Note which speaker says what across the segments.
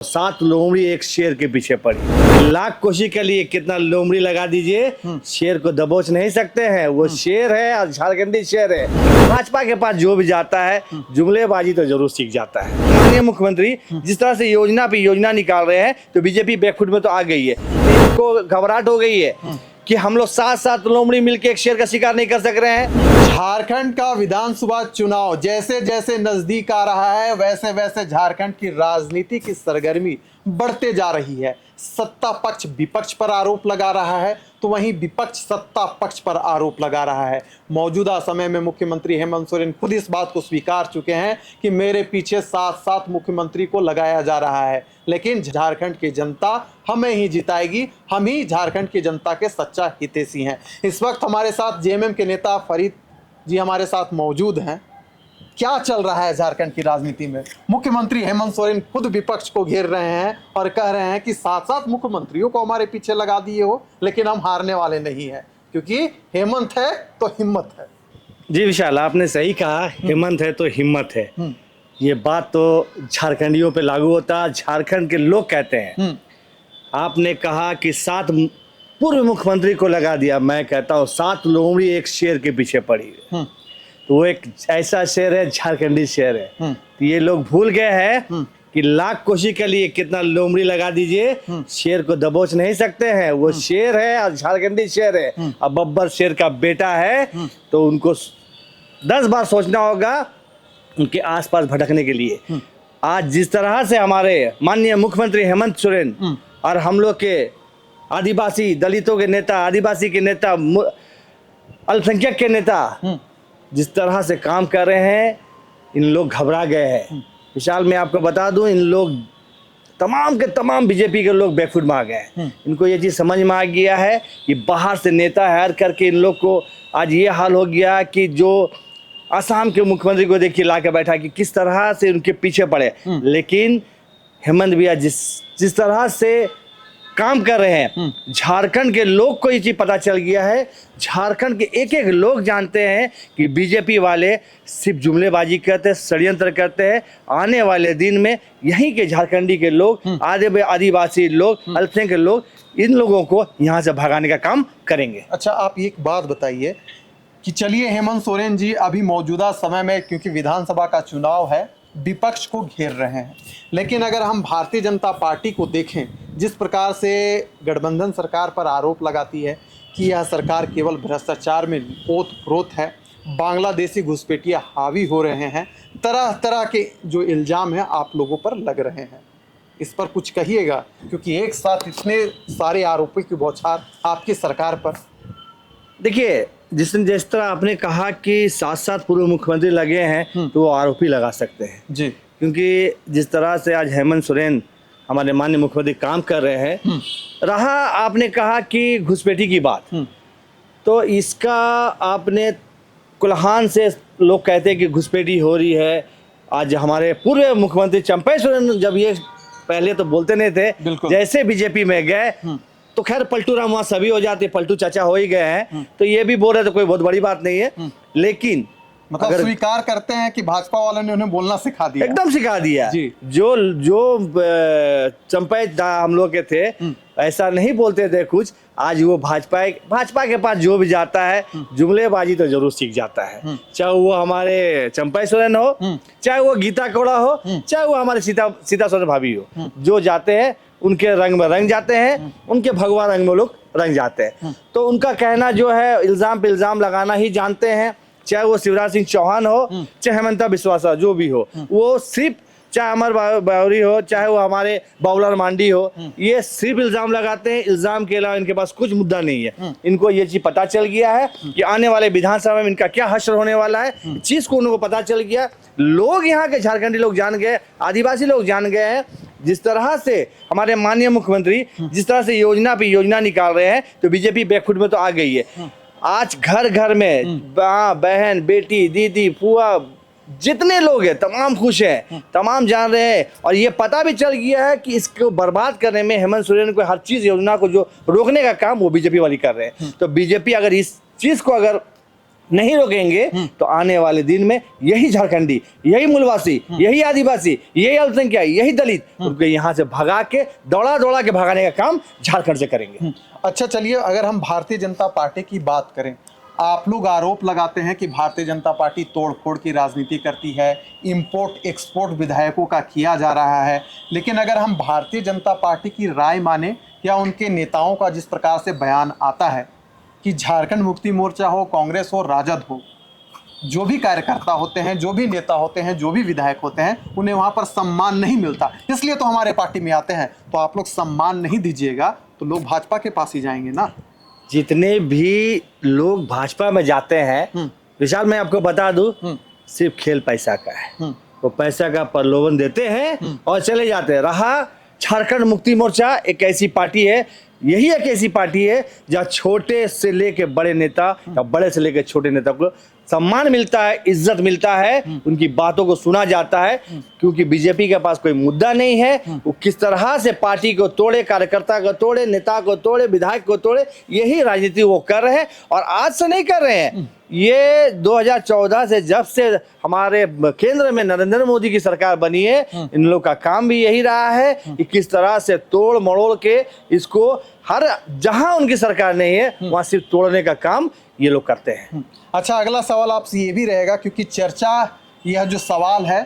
Speaker 1: 7 लोमड़ी एक शेर के पीछे पड़ी। लाख कोशिश के लिए कितना लोमड़ी लगा दीजिए, शेर को दबोच नहीं सकते हैं। वो शेर है और झारखंडी शेर है। भाजपा के पास जो भी जाता है जुमलेबाजी तो जरूर सीख जाता है। माननीय मुख्यमंत्री जिस तरह से योजना पे योजना निकाल रहे हैं तो बीजेपी बैकफुट में तो आ गई है। इनको घबराहट हो गई है कि हम लोग 7 लोमड़ी मिलकर एक शेर का शिकार नहीं कर सक रहे हैं।
Speaker 2: झारखंड का विधानसभा चुनाव जैसे जैसे नजदीक आ रहा है वैसे वैसे झारखंड की राजनीति की सरगर्मी बढ़ते जा रही है। सत्ता पक्ष विपक्ष पर आरोप लगा रहा है तो वहीं विपक्ष सत्ता पक्ष पर आरोप लगा रहा है। मौजूदा समय में मुख्यमंत्री हेमंत सोरेन खुद इस बात को स्वीकार चुके हैं कि मेरे पीछे 7 मुख्यमंत्री को लगाया जा रहा है, लेकिन झारखंड की जनता हमें ही जिताएगी। हम ही झारखंड की जनता के सच्चा हितैषी हैं। इस वक्त हमारे साथ जेएमएम के नेता फरीद जी हमारे साथ मौजूद हैं। क्या चल रहा है झारखंड की राजनीति में? मुख्यमंत्री हेमंत सोरेन खुद विपक्ष को घेर रहे हैं और कह रहे हैं कि 7 मुख्यमंत्रियों को हमारे पीछे लगा दिए हो, लेकिन हम हारने वाले नहीं हैं क्योंकि हेमंत है तो हिम्मत है।
Speaker 1: जी विशाल, आपने सही कहा, हेमंत है तो हिम्मत है। ये बात तो झारखंडियों पे लागू होता है, झारखंड के लोग कहते हैं। आपने कहा कि 7 पूर्व मुख्यमंत्री को लगा दिया, मैं कहता हूँ 7 लोमड़ी एक शेर के पीछे पड़ी है। तो वो एक ऐसा शेर है, झारखंडी शेर है। तो ये लोग भूल गए हैं कि लाख कोशिश के लिए कितना लोमड़ी लगा दीजिए, शेर को दबोच नहीं सकते हैं। वो शेर है और झारखंडी शेर है। अब बब्बर शेर का बेटा है तो उनको 10 बार सोचना होगा उनके आसपास भटकने के लिए। आज जिस तरह से हमारे माननीय मुख्यमंत्री हेमंत सोरेन और हम लोग के आदिवासी दलितों के नेता, आदिवासी के नेता, अल्पसंख्यक के नेता जिस तरह से काम कर रहे हैं, इन लोग घबरा गए हैं। विशाल, मैं आपको बता दूं, इन लोग तमाम के तमाम बीजेपी के लोग बैकफुट में आ गए हैं। इनको ये चीज़ समझ में आ गया है कि बाहर से नेता हायर करके इन लोग को आज ये हाल हो गया कि जो असम के मुख्यमंत्री को देखिए ला के बैठा कि किस तरह से उनके पीछे पड़े। लेकिन हेमंत भैया जिस तरह से काम कर रहे हैं, झारखंड के लोग को ये चीज पता चल गया है। झारखंड के एक एक लोग जानते हैं कि बीजेपी वाले सिर्फ जुमलेबाजी करते हैं, षड्यंत्र करते हैं। आने वाले दिन में यहीं के झारखंडी के लोग, आदिवासी लोग, अल्पसंख्यक के लोग, इन लोगों को यहाँ से भगाने का काम करेंगे।
Speaker 2: अच्छा, आप एक बात बताइए कि चलिए हेमंत सोरेन जी अभी मौजूदा समय में क्योंकि विधानसभा का चुनाव है विपक्ष को घेर रहे हैं, लेकिन अगर हम भारतीय जनता पार्टी को देखें जिस प्रकार से गठबंधन सरकार पर आरोप लगाती है कि यह सरकार केवल भ्रष्टाचार में ओत-प्रोत है, बांग्लादेशी घुसपैठिया हावी हो रहे हैं, तरह तरह के जो इल्ज़ाम हैं आप लोगों पर लग रहे हैं, इस पर कुछ कहिएगा क्योंकि एक साथ इतने सारे आरोपों की बौछार आपकी सरकार पर।
Speaker 1: देखिए, जिस तरह आपने कहा कि 7 पूर्व मुख्यमंत्री लगे हैं तो वो आरोपी लगा सकते हैं
Speaker 2: जी,
Speaker 1: क्योंकि जिस तरह से आज हेमंत सोरेन हमारे माननीय मुख्यमंत्री काम कर रहे हैं। रहा आपने कहा कि घुसपैठी की बात, तो इसका आपने कुल्हान से लोग कहते हैं कि घुसपैठी हो रही है। आज हमारे पूर्व मुख्यमंत्री चंपई सोरेन जब ये पहले तो बोलते नहीं थे, जैसे बीजेपी में गए तो खैर पलटू राम वहाँ सभी हो जाते, पलटू चाचा हो ही गए हैं, तो ये भी बोल रहे थे कोई बहुत बड़ी बात नहीं है। लेकिन
Speaker 2: मतलब स्वीकार करते हैं कि भाजपा वालों ने उन्हें बोलना सिखा दिया,
Speaker 1: एकदम सिखा दिया जी। जो चंपई हम लोग के थे ऐसा नहीं बोलते थे कुछ, आज वो भाजपा के पास जो भी जाता है जुमलेबाजी तो जरूर सीख जाता है। चाहे वो हमारे चंपई सोरेन हो, चाहे वो गीता कौड़ा हो, चाहे वो हमारे सीता सोरेन भाभी हो, जो जाते हैं उनके रंग में रंग जाते हैं, उनके भगवा रंग में लोग रंग जाते हैं। तो उनका कहना जो है इल्जाम पे इल्जाम लगाना ही जानते हैं, चाहे वो शिवराज सिंह चौहान हो, चाहे हेमंता बिस्वा जो भी हो, वो सिर्फ चाहे अमर बावरी हो, चाहे वो हमारे बाबूलाल मांडी हो, ये सिर्फ इल्जाम लगाते हैं। इल्जाम के अलावा इनके पास कुछ मुद्दा नहीं है। इनको ये चीज पता चल गया है कि आने वाले विधानसभा में इनका क्या हश्र होने वाला है, चीज को उनको पता चल गया। लोग यहाँ के झारखंडी लोग जान गए, आदिवासी लोग जान गए हैं। जिस तरह से हमारे माननीय मुख्यमंत्री जिस तरह से योजना पे योजना निकाल रहे हैं तो बीजेपी बैकफुट में तो आ गई है। आज घर घर में माँ, बहन, बेटी, दीदी, फुआ, जितने लोग हैं तमाम खुश हैं, तमाम जान रहे हैं। और ये पता भी चल गया है कि इसको बर्बाद करने में हेमंत सोरेन को हर चीज योजना को जो रोकने का काम वो बीजेपी वाली कर रहे हैं। तो बीजेपी अगर इस चीज को अगर नहीं रोकेंगे तो आने वाले दिन में यही झारखंडी, यही मूलवासी, यही आदिवासी, यही अल्पसंख्यक, यही दलित उनको यहाँ से भगा के दौड़ा के भगाने का काम झारखंड से करेंगे।
Speaker 2: अच्छा चलिए, अगर हम भारतीय जनता पार्टी की बात करें, आप लोग आरोप लगाते हैं कि भारतीय जनता पार्टी तोड़ फोड़ की राजनीति करती है, इंपोर्ट एक्सपोर्ट विधायकों का किया जा रहा है, लेकिन अगर हम भारतीय जनता पार्टी की राय माने या उनके नेताओं का जिस प्रकार से बयान आता है कि झारखंड मुक्ति मोर्चा हो, कांग्रेस हो, राजद हो, जो भी कार्यकर्ता होते हैं, जो भी नेता होते हैं, जो भी विधायक होते हैं, उन्हें वहाँ पर सम्मान नहीं मिलता, इसलिए तो हमारे पार्टी में आते हैं। तो आप लोग सम्मान नहीं दीजिएगा तो लोग भाजपा के पास ही जाएंगे ना।
Speaker 1: जितने भी लोग भाजपा में जाते हैं विशाल, मैं आपको बता दूं, सिर्फ खेल पैसा का है। वो पैसा का प्रलोभन देते हैं और चले जाते हैं। रहा झारखंड मुक्ति मोर्चा, एक ऐसी पार्टी है, यही एक ऐसी पार्टी है जहाँ छोटे से लेके बड़े नेता या बड़े से लेके छोटे नेता को सम्मान मिलता है, इज्जत मिलता है, उनकी बातों को सुना जाता है, क्योंकि बीजेपी के पास कोई मुद्दा नहीं है। वो किस तरह से पार्टी को तोड़े, कार्यकर्ता को तोड़े, नेता को तोड़े, विधायक को तोड़े, यही राजनीति वो कर रहे हैं। और आज से नहीं कर रहे हैं, ये 2014 से जब से हमारे केंद्र में नरेंद्र मोदी की सरकार बनी है, इन लोग का काम भी यही रहा है कि किस तरह से तोड़ मड़ोड़ के इसको, हर जहां उनकी सरकार नहीं है वहां सिर्फ तोड़ने का काम ये लोग करते हैं।
Speaker 2: अच्छा, अगला सवाल आपसे ये भी रहेगा, क्योंकि चर्चा, यह जो सवाल है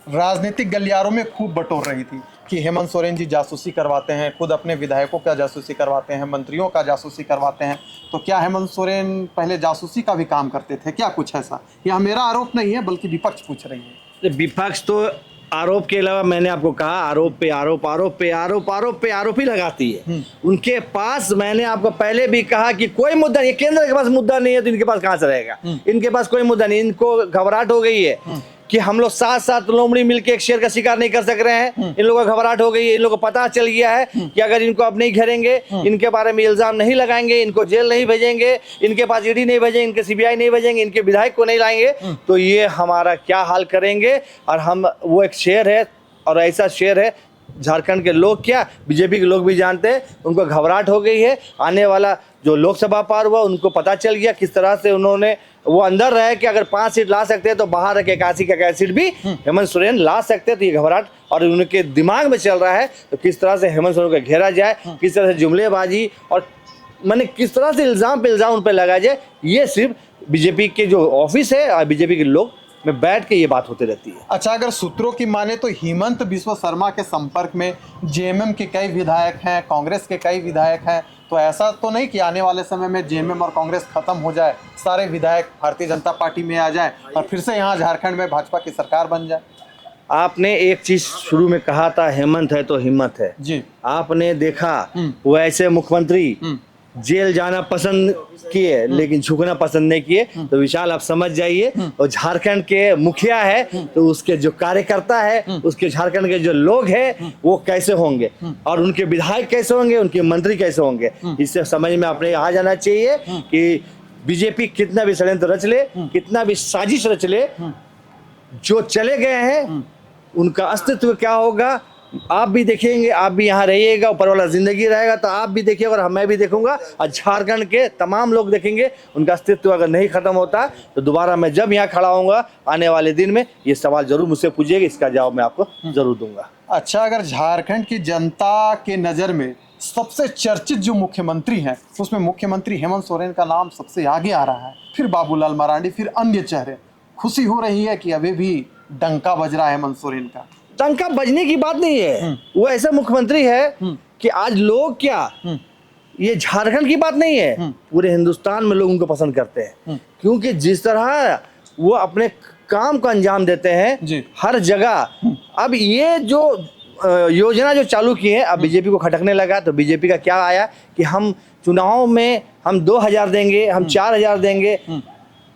Speaker 2: राजनीतिक गलियारों में खूब बटोर रही थी कि हेमंत सोरेन जी जासूसी करवाते हैं, खुद अपने विधायकों का जासूसी करवाते हैं, मंत्रियों का जासूसी करवाते हैं। तो क्या हेमंत सोरेन पहले जासूसी का भी काम करते थे क्या? कुछ ऐसा, यह मेरा आरोप नहीं है बल्कि विपक्ष पूछ रही है।
Speaker 1: विपक्ष तो आरोप के अलावा, मैंने आपको कहा, आरोप पे आरोप, आरोप पे आरोप, आरोप पे आरोप ही लगाती है। उनके पास, मैंने आपको पहले भी कहा कि कोई मुद्दा नहीं, केंद्र के पास मुद्दा नहीं है तो इनके पास कहां से रहेगा? इनके पास कोई मुद्दा नहीं। इनको घबराहट हो गई है कि हम लोग साथ साथ लोमड़ी मिलके एक शेर का शिकार नहीं कर सक रहे हैं। इन लोगों को घबराहट हो गई है। इन लोगों को पता चल गया है कि अगर इनको अब नहीं घेरेंगे, इनके बारे में इल्जाम नहीं लगाएंगे, इनको जेल नहीं भेजेंगे, इनके पास ईडी नहीं भेजेंगे, इनके सीबीआई नहीं भेजेंगे, इनके विधायक को नहीं लाएंगे, तो ये हमारा क्या हाल करेंगे। और हम, वो एक शेर है और ऐसा शेर है, झारखंड के लोग क्या, बीजेपी के लोग भी जानते हैं। उनको घबराहट हो गई है। आने वाला जो लोकसभा पार हुआ, उनको पता चल गया किस तरह से उन्होंने, वो अंदर रहे कि अगर 5 सीट ला सकते हैं तो बाहर के 81 का सीट भी हेमंत सोरेन ला सकते हैं। तो ये घबराहट और उनके दिमाग में चल रहा है, तो किस तरह से हेमंत सोरेन को घेरा जाए, किस तरह से जुमलेबाजी और मैंने किस तरह से इल्जाम पे इल्जाम उन पर लगाया जाए, ये सिर्फ बीजेपी के जो ऑफिस है और बीजेपी के लोग में बैठ के ये बात होती रहती है।
Speaker 2: अच्छा, अगर सूत्रों की माने तो हेमंत बिस्वा शर्मा के संपर्क में जेएमएम के कई विधायक हैं, कांग्रेस के कई विधायक हैं, तो ऐसा तो नहीं कि आने वाले समय में जेएमएम और कांग्रेस खत्म हो जाए, सारे विधायक भारतीय जनता पार्टी में आ जाए और फिर से यहाँ झारखंड में भाजपा की सरकार बन जाए?
Speaker 1: आपने एक चीज शुरू में कहा था, हेमंत है तो हिम्मत है
Speaker 2: जी।
Speaker 1: आपने देखा वो ऐसे मुख्यमंत्री जेल जाना पसंद किए लेकिन झुकना पसंद नहीं किए। तो विशाल, आप समझ जाइए, और झारखंड के मुखिया है तो उसके जो कार्यकर्ता है, उसके झारखंड के जो लोग हैं वो कैसे होंगे और उनके विधायक कैसे होंगे, उनके मंत्री कैसे होंगे। इससे समझ में आपने आ जाना चाहिए कि बीजेपी कितना भी षड्यंत्र रच ले, कितना भी साजिश रच ले, जो चले गए हैं उनका अस्तित्व क्या होगा आप भी देखेंगे। आप भी यहाँ रहिएगा, ऊपर वाला जिंदगी रहेगा तो आप भी देखिएगा और मैं भी देखूंगा और झारखंड के तमाम लोग देखेंगे। उनका अस्तित्व अगर नहीं खत्म होता तो दोबारा मैं जब यहाँ खड़ा होऊंगा आने वाले दिन में, ये सवाल जरूर मुझसे पूछिएगा, इसका जवाब मैं आपको जरूर दूंगा।
Speaker 2: अच्छा, अगर झारखंड की जनता के नज़र में सबसे चर्चित जो मुख्यमंत्री हैं, उसमें मुख्यमंत्री हेमंत सोरेन का नाम सबसे आगे आ रहा है, फिर बाबूलाल मरांडी, फिर अन्य चेहरे, खुशी हो रही है कि अभी भी डंका बज रहा है हेमंत सोरेन का?
Speaker 1: डंका बजने की बात नहीं है, वो ऐसा मुख्यमंत्री है कि आज लोग क्या, ये झारखंड की बात नहीं है, पूरे हिंदुस्तान में लोग उनको पसंद करते हैं, क्योंकि जिस तरह वो अपने काम को अंजाम देते हैं हर जगह। अब ये जो योजना जो चालू की है, अब बीजेपी को खटकने लगा, तो बीजेपी का क्या आया कि हम चुनाव में हम 2000 देंगे, हम 4000 देंगे,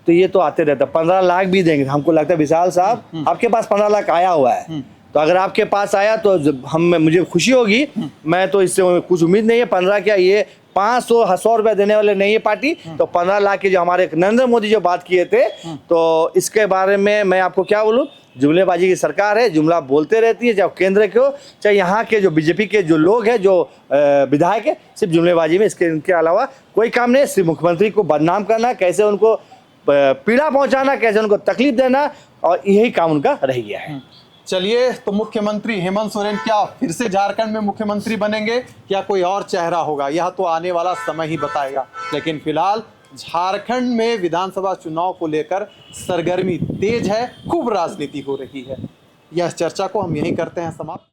Speaker 1: तो ये तो आते रहता। 15 लाख भी देंगे, हमको लगता है विशाल साहब आपके पास 15 लाख आया हुआ है, तो अगर आपके पास आया तो मुझे खुशी होगी। मैं तो इससे कुछ उम्मीद नहीं है, 15 क्या, ये 500 रुपए देने वाले नहीं है पार्टी। तो 15 लाख की जो हमारे नरेंद्र मोदी जो बात किए थे, तो इसके बारे में मैं आपको क्या बोलूं, जुमलेबाजी की सरकार है, जुमला बोलते रहती है, चाहे केंद्र के हो चाहे यहाँ के जो बीजेपी के जो लोग हैं, जो विधायक है, सिर्फ जुमलेबाजी में, इनके अलावा कोई काम नहीं। सिर्फ मुख्यमंत्री को बदनाम करना, कैसे उनको पीड़ा पहुंचाना, कैसे उनको तकलीफ देना, और यही काम उनका रह गया है।
Speaker 2: चलिए, तो मुख्यमंत्री हेमंत सोरेन क्या फिर से झारखंड में मुख्यमंत्री बनेंगे या कोई और चेहरा होगा, यह तो आने वाला समय ही बताएगा। लेकिन फिलहाल झारखंड में विधानसभा चुनाव को लेकर सरगर्मी तेज है, खूब राजनीति हो रही है। यह चर्चा को हम यहीं करते हैं समाप्त।